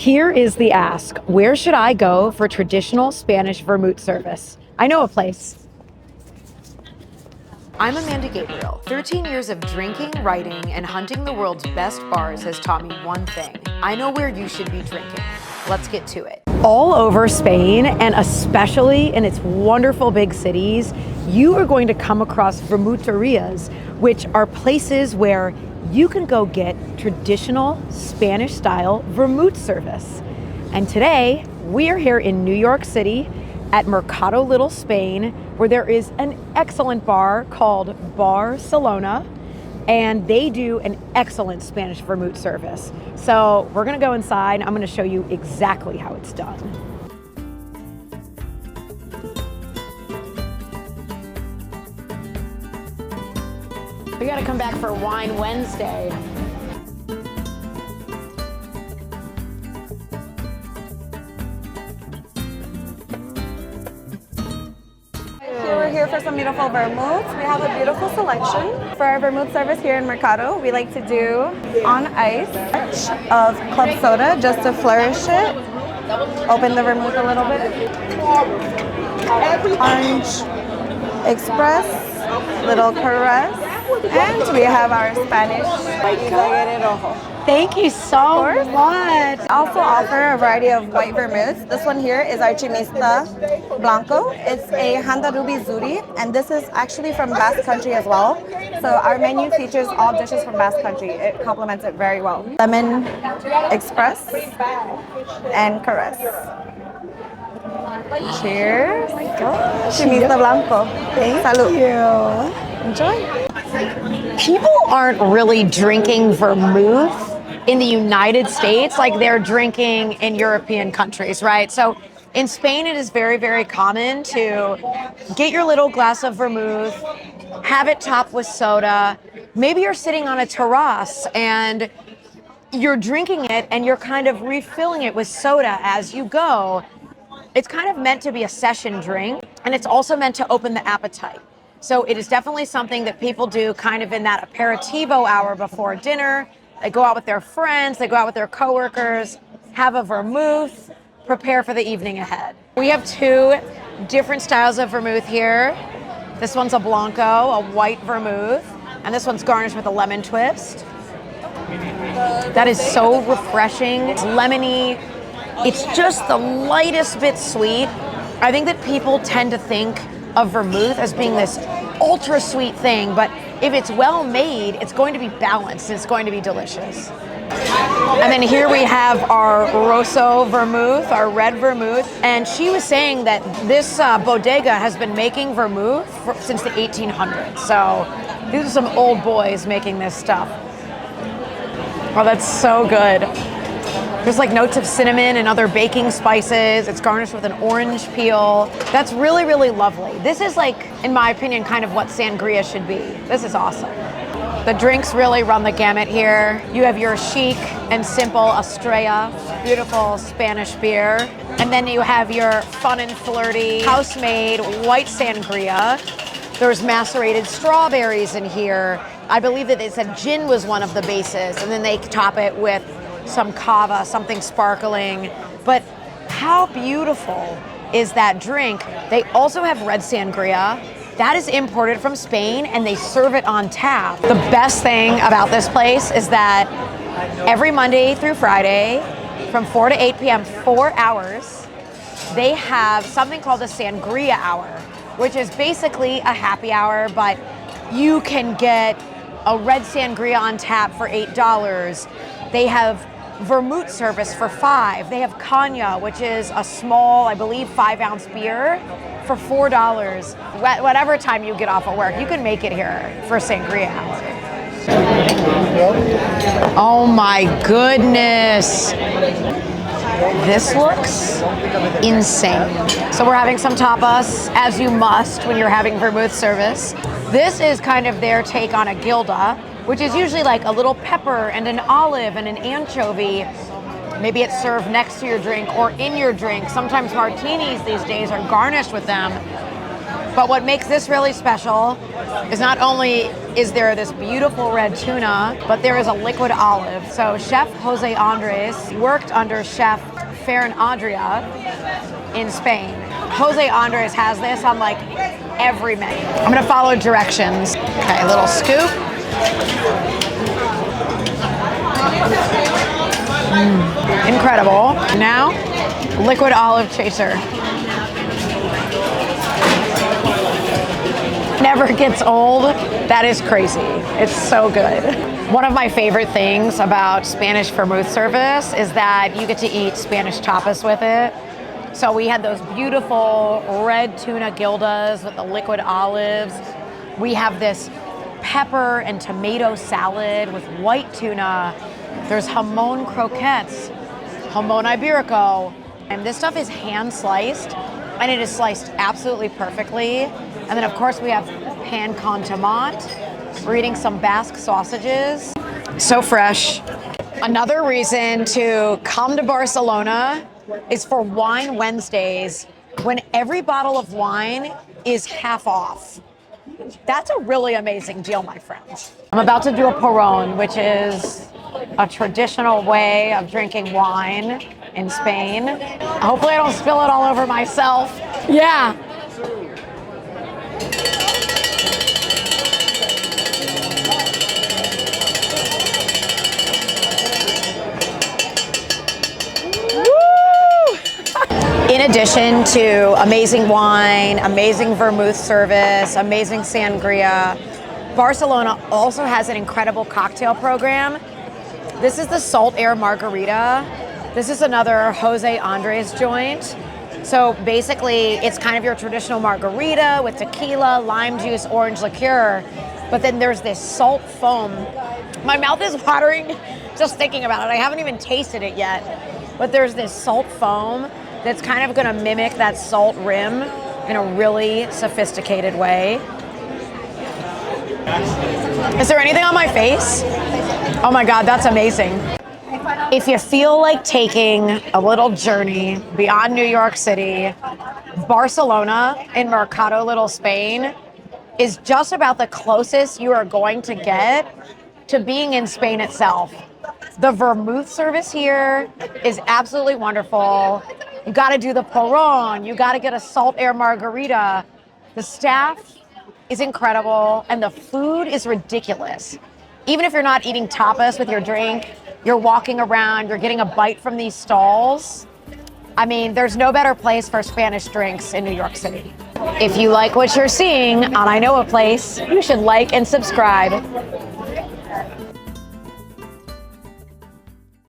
Here is the ask. Where should I go for traditional Spanish vermouth service? I know a place. I'm Amanda Gabrielle. 13 years of drinking, writing, and hunting the world's best bars has taught me one thing. I know where you should be drinking. Let's get to it. All over Spain, and especially in its wonderful big cities, you are going to come across vermuterias, which are places where you can go get traditional Spanish-style vermouth service. And today, we are here in New York City at Mercado Little Spain, where there is an excellent bar called Bar Celona, and they do an excellent Spanish vermouth service. So we're gonna go inside, I'm gonna show you exactly how it's done. We gotta come back for Wine Wednesday. We're here for some beautiful vermouths. We have a beautiful selection. For our vermouth service here in Mercado, we like to do on ice of club soda just to flourish it. Open the vermouth a little bit. Orange Express, little caress. And we have our Spanish. Thank you so much. We also offer a variety of white vermouths. This one here is our Chimista Blanco. It's a Hanna Zuri, and this is actually from Basque Country as well. So our menu features all dishes from Basque Country. It complements it very well. Lemon Express and Caress. Cheers. Chimista Blanco. Salud. You. Enjoy. People aren't really drinking vermouth in the United States like they're drinking in European countries, right? So in Spain, it is very, very common to get your little glass of vermouth, have it topped with soda. Maybe you're sitting on a terrace and you're drinking it and you're kind of refilling it with soda as you go. It's kind of meant to be a session drink, and it's also meant to open the appetite. So it is definitely something that people do kind of in that aperitivo hour before dinner. They go out with their friends, they go out with their coworkers, have a vermouth, prepare for the evening ahead. We have two different styles of vermouth here. This one's a blanco, a white vermouth, and this one's garnished with a lemon twist. That is so refreshing. It's lemony. It's just the lightest bit sweet. I think that people tend to think of vermouth as being this ultra sweet thing, but if it's well made, it's going to be balanced. It's going to be delicious. And then here we have our Rosso vermouth, our red vermouth, and she was saying that this bodega has been making vermouth since the 1800s. So these are some old boys making this stuff. Oh, that's so good. There's like notes of cinnamon and other baking spices. It's garnished with an orange peel. That's really, really lovely. This is like, in my opinion, kind of what sangria should be. This is awesome. The drinks really run the gamut here. You have your chic and simple Estrella, beautiful Spanish beer. And then you have your fun and flirty, house-made white sangria. There's macerated strawberries in here. I believe that they said gin was one of the bases, and then they top it with some cava, something sparkling. But how beautiful is that drink? They also have red sangria. That is imported from Spain, and they serve it on tap. The best thing about this place is that every Monday through Friday from 4 to 8 p.m., 4 hours, they have something called a Sangria hour, which is basically a happy hour, but you can get a red sangria on tap for $8. They have vermouth service for $5. They have Cana, which is a small, I believe, 5-ounce beer for $4. Whatever time you get off of work, you can make it here for Sangria hour. Oh my goodness. This looks insane. So we're having some tapas, as you must when you're having vermouth service. This is kind of their take on a gilda, which is usually like a little pepper and an olive and an anchovy. Maybe it's served next to your drink or in your drink. Sometimes martinis these days are garnished with them. But what makes this really special is not only is there this beautiful red tuna, but there is a liquid olive. So Chef Jose Andres worked under Chef Ferran Adria in Spain. Jose Andres has this on like every menu. I'm gonna follow directions. Okay, a little scoop. Incredible. Now, liquid olive chaser. Never gets old. That is crazy. It's so good. One of my favorite things about Spanish vermouth service is that you get to eat Spanish tapas with it. So we had those beautiful red tuna gildas with the liquid olives. We have this pepper and tomato salad with white tuna. There's jamon croquettes, jamon iberico. And this stuff is hand sliced, and it is sliced absolutely perfectly. And then of course we have pan con tomate. We're eating some Basque sausages. So fresh. Another reason to come to Barcelona is for Wine Wednesdays, when every bottle of wine is half off. That's a really amazing deal, my friends. I'm about to do a porrón, which is a traditional way of drinking wine in Spain. Hopefully I don't spill it all over myself. Yeah. In addition to amazing wine, amazing vermouth service, amazing sangria, Barcelona also has an incredible cocktail program. This is the Salt Air Margarita. This is another Jose Andres joint. So basically, it's kind of your traditional margarita with tequila, lime juice, orange liqueur, but then there's this salt foam. My mouth is watering just thinking about it. I haven't even tasted it yet, but there's this salt foam that's kind of gonna mimic that salt rim in a really sophisticated way. Is there anything on my face? Oh my God, that's amazing. If you feel like taking a little journey beyond New York City, Barcelona in Mercado Little Spain is just about the closest you are going to get to being in Spain itself. The vermouth service here is absolutely wonderful. You gotta do the porrón, you gotta get a salt air margarita. The staff is incredible and the food is ridiculous. Even if you're not eating tapas with your drink, you're walking around, you're getting a bite from these stalls. I mean, there's no better place for Spanish drinks in New York City. If you like what you're seeing on I Know a Place, you should like and subscribe.